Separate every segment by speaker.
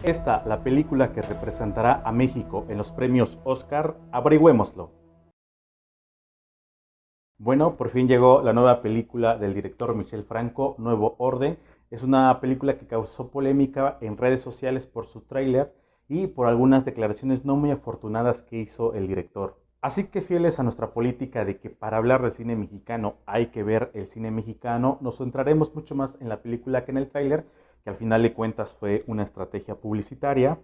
Speaker 1: Esta, la película que representará a México en los premios Oscar, averigüémoslo. Bueno, por fin llegó la nueva película del director Michel Franco, Nuevo Orden. Es una película que causó polémica en redes sociales por su tráiler y por algunas declaraciones no muy afortunadas que hizo el director. Así que fieles a nuestra política de que para hablar de cine mexicano hay que ver el cine mexicano, nos centraremos mucho más en la película que en el tráiler, que al final de cuentas fue una estrategia publicitaria.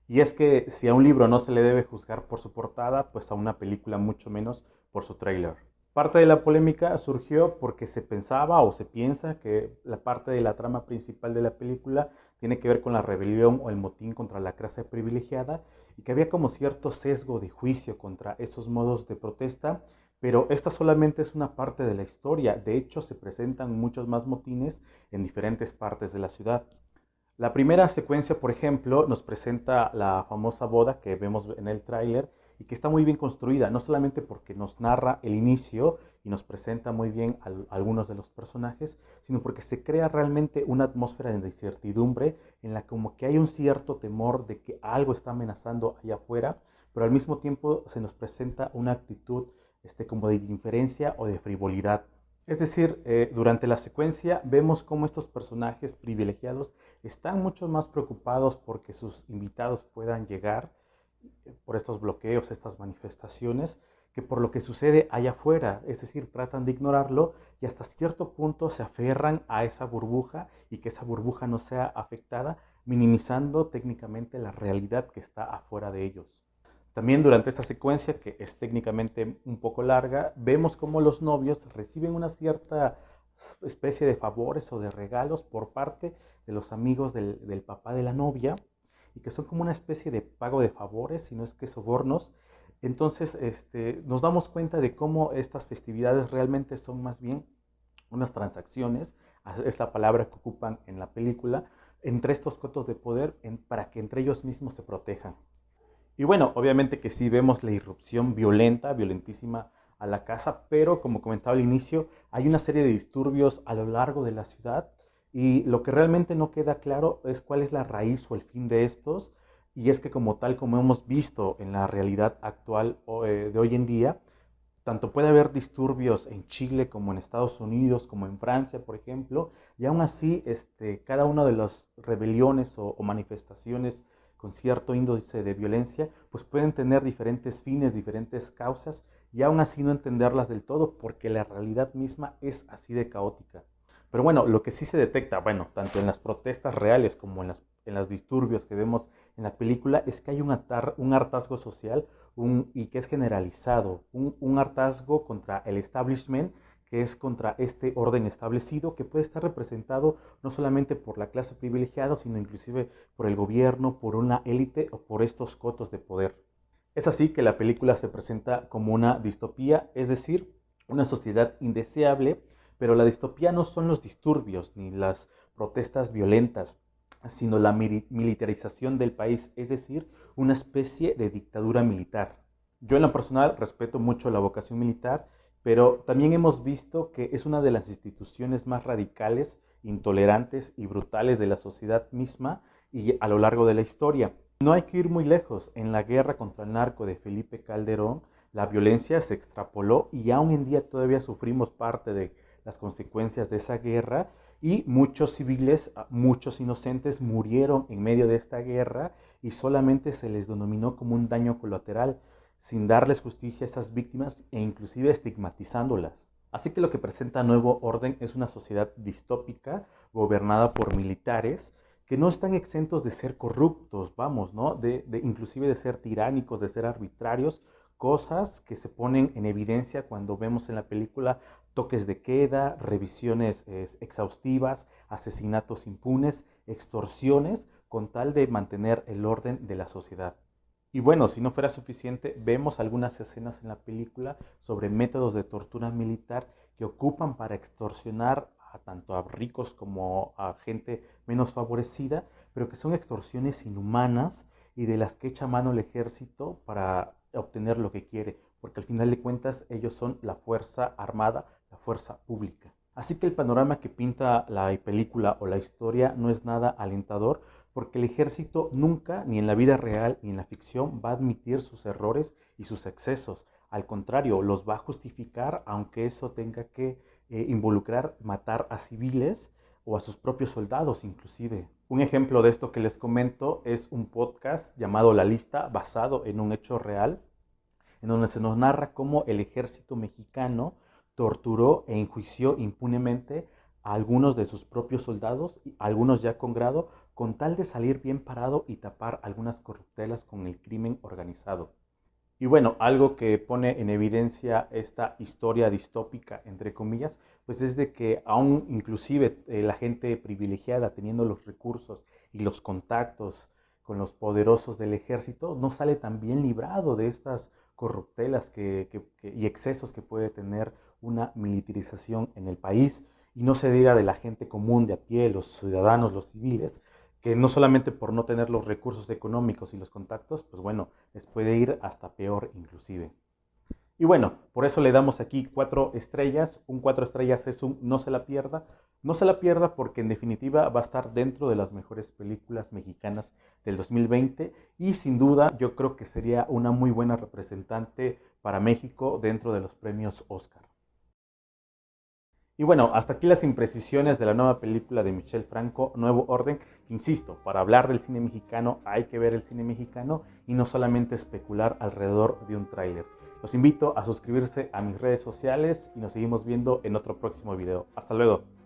Speaker 1: Y es que si a un libro no se le debe juzgar por su portada, pues a una película mucho menos por su tráiler. Parte de la polémica surgió porque se pensaba o se piensa que la parte de la trama principal de la película tiene que ver con la rebelión o el motín contra la clase privilegiada y que había como cierto sesgo de juicio contra esos modos de protesta, pero esta solamente es una parte de la historia. De hecho, se presentan muchos más motines en diferentes partes de la ciudad. La primera secuencia, por ejemplo, nos presenta la famosa boda que vemos en el tráiler y que está muy bien construida, no solamente porque nos narra el inicio y nos presenta muy bien a algunos de los personajes, sino porque se crea realmente una atmósfera de incertidumbre en la como que hay un cierto temor de que algo está amenazando allá afuera, pero al mismo tiempo se nos presenta una actitud como de indiferencia o de frivolidad. Es decir, durante la secuencia vemos cómo estos personajes privilegiados están mucho más preocupados porque sus invitados puedan llegar por estos bloqueos, estas manifestaciones, que por lo que sucede allá afuera. Es decir, tratan de ignorarlo y hasta cierto punto se aferran a esa burbuja y que esa burbuja no sea afectada, minimizando técnicamente la realidad que está afuera de ellos. También durante esta secuencia, que es técnicamente un poco larga, vemos cómo los novios reciben una cierta especie de favores o de regalos por parte de los amigos del papá de la novia y que son como una especie de pago de favores, si no es que sobornos. Entonces nos damos cuenta de cómo estas festividades realmente son más bien unas transacciones, es la palabra que ocupan en la película, entre estos cotos de poder para que entre ellos mismos se protejan. Y bueno, obviamente que sí vemos la irrupción violenta, violentísima a la casa, pero como comentaba al inicio, hay una serie de disturbios a lo largo de la ciudad y lo que realmente no queda claro es cuál es la raíz o el fin de estos. Y es que como tal, como hemos visto en la realidad actual de hoy en día, tanto puede haber disturbios en Chile como en Estados Unidos, como en Francia, por ejemplo, y aún así cada una de las rebeliones o manifestaciones con cierto índice de violencia, pues pueden tener diferentes fines, diferentes causas, y aún así no entenderlas del todo, porque la realidad misma es así de caótica. Pero bueno, lo que sí se detecta, bueno, tanto en las protestas reales como en las disturbios que vemos en la película, es que hay un hartazgo social y que es generalizado, un hartazgo contra el establishment, que es contra este orden establecido, que puede estar representado no solamente por la clase privilegiada, sino inclusive por el gobierno, por una élite o por estos cotos de poder. Es así que la película se presenta como una distopía, es decir, una sociedad indeseable, pero la distopía no son los disturbios ni las protestas violentas, sino la militarización del país, es decir, una especie de dictadura militar. Yo en lo personal respeto mucho la vocación militar, pero también hemos visto que es una de las instituciones más radicales, intolerantes y brutales de la sociedad misma y a lo largo de la historia. No hay que ir muy lejos. En la guerra contra el narco de Felipe Calderón, la violencia se extrapoló y aún en día todavía sufrimos parte de las consecuencias de esa guerra y muchos civiles, muchos inocentes murieron en medio de esta guerra y solamente se les denominó como un daño colateral, sin darles justicia a esas víctimas e inclusive estigmatizándolas. Así que lo que presenta Nuevo Orden es una sociedad distópica gobernada por militares que no están exentos de ser corruptos, vamos, ¿no? Inclusive de ser tiránicos, de ser arbitrarios, cosas que se ponen en evidencia cuando vemos en la película toques de queda, revisiones exhaustivas, asesinatos impunes, extorsiones, con tal de mantener el orden de la sociedad. Y bueno, si no fuera suficiente, vemos algunas escenas en la película sobre métodos de tortura militar que ocupan para extorsionar a tanto a ricos como a gente menos favorecida, pero que son extorsiones inhumanas y de las que echa mano el ejército para obtener lo que quiere, porque al final de cuentas ellos son la fuerza armada, la fuerza pública. Así que el panorama que pinta la película o la historia no es nada alentador, porque el ejército nunca, ni en la vida real ni en la ficción, va a admitir sus errores y sus excesos. Al contrario, los va a justificar, aunque eso tenga que involucrar matar a civiles o a sus propios soldados inclusive. Un ejemplo de esto que les comento es un podcast llamado La Lista, basado en un hecho real, en donde se nos narra cómo el ejército mexicano torturó e enjuició impunemente a algunos de sus propios soldados, algunos ya con grado, con tal de salir bien parado y tapar algunas corruptelas con el crimen organizado. Y bueno, algo que pone en evidencia esta historia distópica, entre comillas, pues es de que aún inclusive la gente privilegiada, teniendo los recursos y los contactos con los poderosos del ejército, no sale tan bien librado de estas corruptelas y excesos que puede tener una militarización en el país. Y no se diga de la gente común de a pie, los ciudadanos, los civiles, que no solamente por no tener los recursos económicos y los contactos, pues bueno, les puede ir hasta peor inclusive. Y bueno, por eso le damos aquí 4 estrellas. Un 4 estrellas es un no se la pierda. No se la pierda porque en definitiva va a estar dentro de las mejores películas mexicanas del 2020 y sin duda yo creo que sería una muy buena representante para México dentro de los premios Oscar. Y bueno, hasta aquí las imprecisiones de la nueva película de Michel Franco, Nuevo Orden. Insisto, para hablar del cine mexicano hay que ver el cine mexicano y no solamente especular alrededor de un tráiler. Los invito a suscribirse a mis redes sociales y nos seguimos viendo en otro próximo video. Hasta luego.